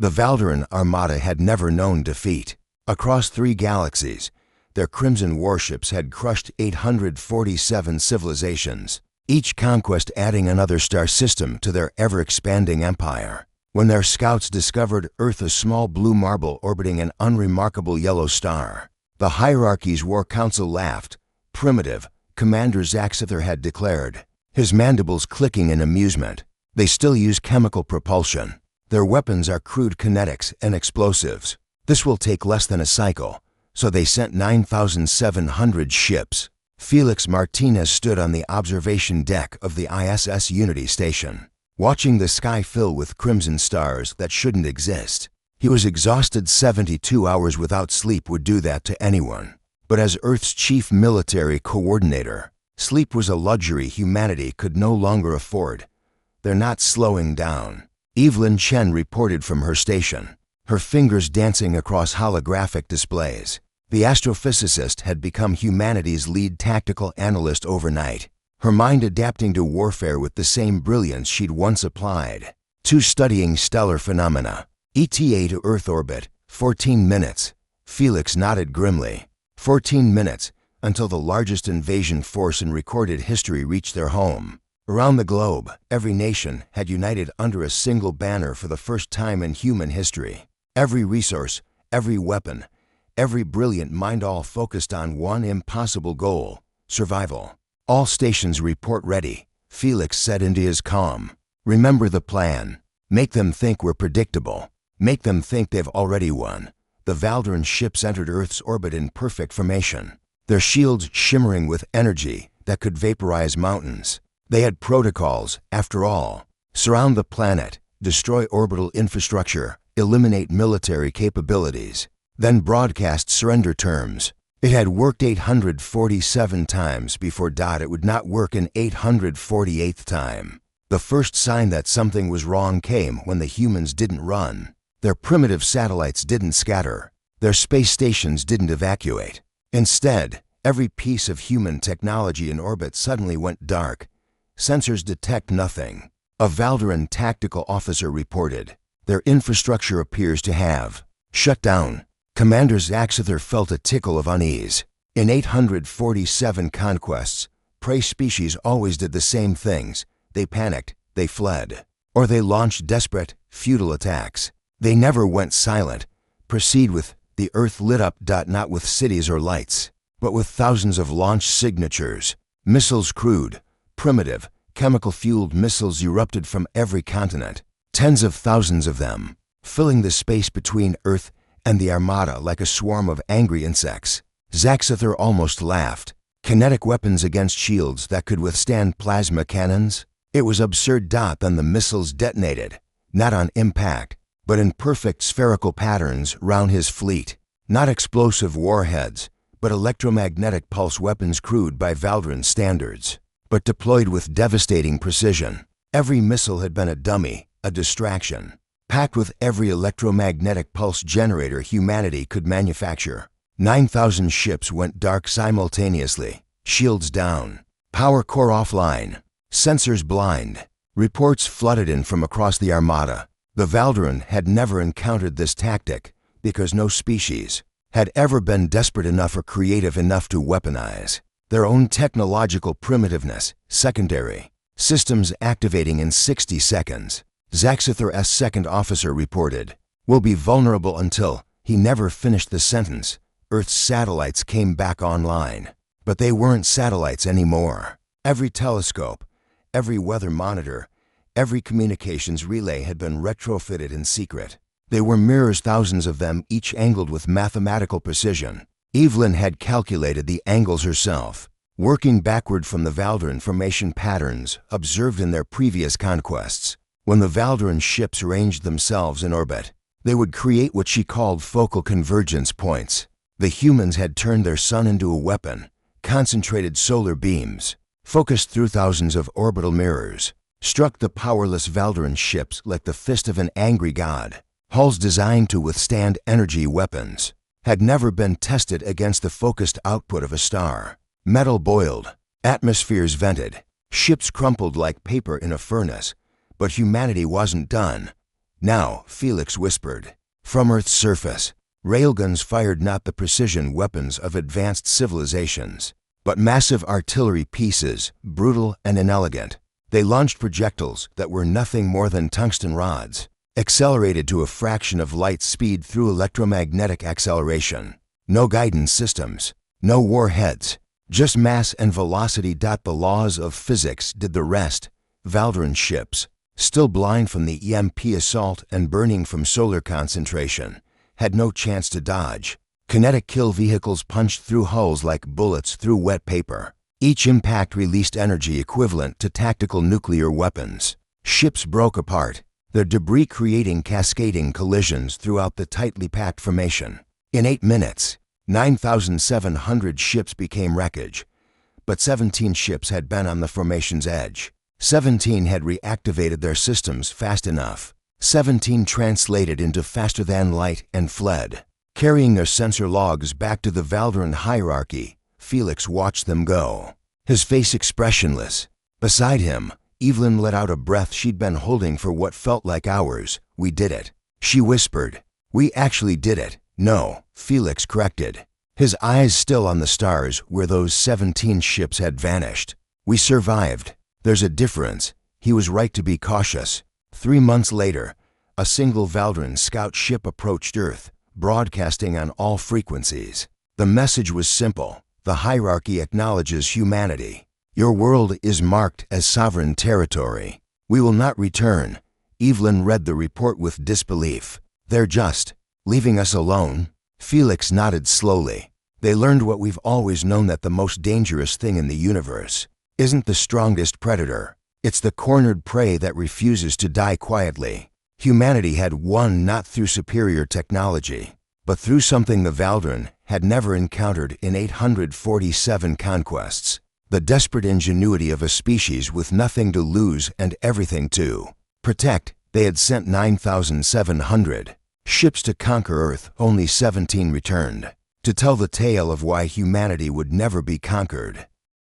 The Valderan Armada had never known defeat. Across 3 galaxies, their crimson warships had crushed 847 civilizations, each conquest adding another star system to their ever-expanding empire. When their scouts discovered Earth, a small blue marble orbiting an unremarkable yellow star, the Hierarchy's War Council laughed. Primitive, Commander Zaxither had declared, his mandibles clicking in amusement. They still use chemical propulsion. Their weapons are crude kinetics and explosives. This will take less than a cycle, so they sent 9,700 ships. Felix Martinez stood on the observation deck of the ISS Unity station, watching the sky fill with crimson stars that shouldn't exist. He was exhausted. 72 hours without sleep would do that to anyone. But as Earth's chief military coordinator, sleep was a luxury humanity could no longer afford. They're not slowing down. Evelyn Chen reported from her station, her fingers dancing across holographic displays. The astrophysicist had become humanity's lead tactical analyst overnight, her mind adapting to warfare with the same brilliance she'd once applied to studying stellar phenomena. ETA to Earth orbit, 14 minutes. Felix nodded grimly. 14 minutes, until the largest invasion force in recorded history reached their home. Around the globe, every nation had united under a single banner for the first time in human history. Every resource, every weapon, every brilliant mind, all focused on one impossible goal: survival. All stations report ready, Felix said into his calm. Remember the plan. Make them think we're predictable. Make them think they've already won. The Valderan ships entered Earth's orbit in perfect formation, their shields shimmering with energy that could vaporize mountains. They had protocols, after all. Surround the planet, destroy orbital infrastructure, eliminate military capabilities, then broadcast surrender terms. It had worked 847 times before it would not work an 848th time. The first sign that something was wrong came when the humans didn't run. Their primitive satellites didn't scatter. Their space stations didn't evacuate. Instead, every piece of human technology in orbit suddenly went dark. Sensors detect nothing. A Valderan tactical officer reported, their infrastructure appears to have shut down. Commander Zaxither felt a tickle of unease. In 847 conquests, prey species always did the same things. They panicked, they fled, or they launched desperate, futile attacks. They never went silent. Proceed with the Earth lit up, not with cities or lights, but with thousands of launch signatures. Missiles crude, primitive, chemical-fueled missiles erupted from every continent, tens of thousands of them, filling the space between Earth and the Armada like a swarm of angry insects. Zaxither almost laughed. Kinetic weapons against shields that could withstand plasma cannons? It was absurd. Then the missiles detonated, not on impact, but in perfect spherical patterns round his fleet. Not explosive warheads, but electromagnetic pulse weapons crude by Valderan standards, but deployed with devastating precision. Every missile had been a dummy, a distraction, packed with every electromagnetic pulse generator humanity could manufacture. 9,000 ships went dark simultaneously, shields down, power core offline, sensors blind. Reports flooded in from across the Armada. The Valderan had never encountered this tactic because no species had ever been desperate enough or creative enough to weaponize their own technological primitiveness. Secondary systems activating in 60 seconds. Zaxither's second officer reported, "We'll be vulnerable until..." He never finished the sentence. Earth's satellites came back online, but they weren't satellites anymore. Every telescope, every weather monitor, every communications relay had been retrofitted in secret. They were mirrors, thousands of them, each angled with mathematical precision. Evelyn had calculated the angles herself, working backward from the Valderan formation patterns observed in their previous conquests. When the Valderan ships arranged themselves in orbit, they would create what she called focal convergence points. The humans had turned their sun into a weapon. Concentrated solar beams, focused through thousands of orbital mirrors, struck the powerless Valderan ships like the fist of an angry god. Hulls designed to withstand energy weapons had never been tested against the focused output of a star. Metal boiled, atmospheres vented, ships crumpled like paper in a furnace. But humanity wasn't done. Now, Felix whispered. From Earth's surface, railguns fired not the precision weapons of advanced civilizations, but massive artillery pieces, brutal and inelegant. They launched projectiles that were nothing more than tungsten rods, accelerated to a fraction of light speed through electromagnetic acceleration. No guidance systems, no warheads, just mass and velocity. The laws of physics did the rest. Valdaran ships, still blind from the EMP assault and burning from solar concentration, had no chance to dodge. Kinetic kill vehicles punched through hulls like bullets through wet paper. Each impact released energy equivalent to tactical nuclear weapons. Ships broke apart, their debris creating cascading collisions throughout the tightly packed formation. In 8 minutes, 9,700 ships became wreckage, but 17 ships had been on the formation's edge. 17 had reactivated their systems fast enough. 17 translated into faster than light and fled. Carrying their sensor logs back to the Valdaran hierarchy, Felix watched them go, his face expressionless. Beside him, Evelyn let out a breath she'd been holding for what felt like hours. We did it, she whispered. We actually did it. No, Felix corrected, his eyes still on the stars where those 17 ships had vanished. We survived. There's a difference. He was right to be cautious. 3 months later, a single Valdaran scout ship approached Earth, broadcasting on all frequencies. The message was simple. The hierarchy acknowledges humanity. Your world is marked as sovereign territory. We will not return. Evelyn read the report with disbelief. They're just leaving us alone? Felix nodded slowly. They learned what we've always known, that the most dangerous thing in the universe isn't the strongest predator. It's the cornered prey that refuses to die quietly. Humanity had won not through superior technology, but through something the Valdaran had never encountered in 847 conquests. The desperate ingenuity of a species with nothing to lose and everything to protect. They had sent 9,700 ships to conquer Earth. Only 17 returned, to tell the tale of why humanity would never be conquered.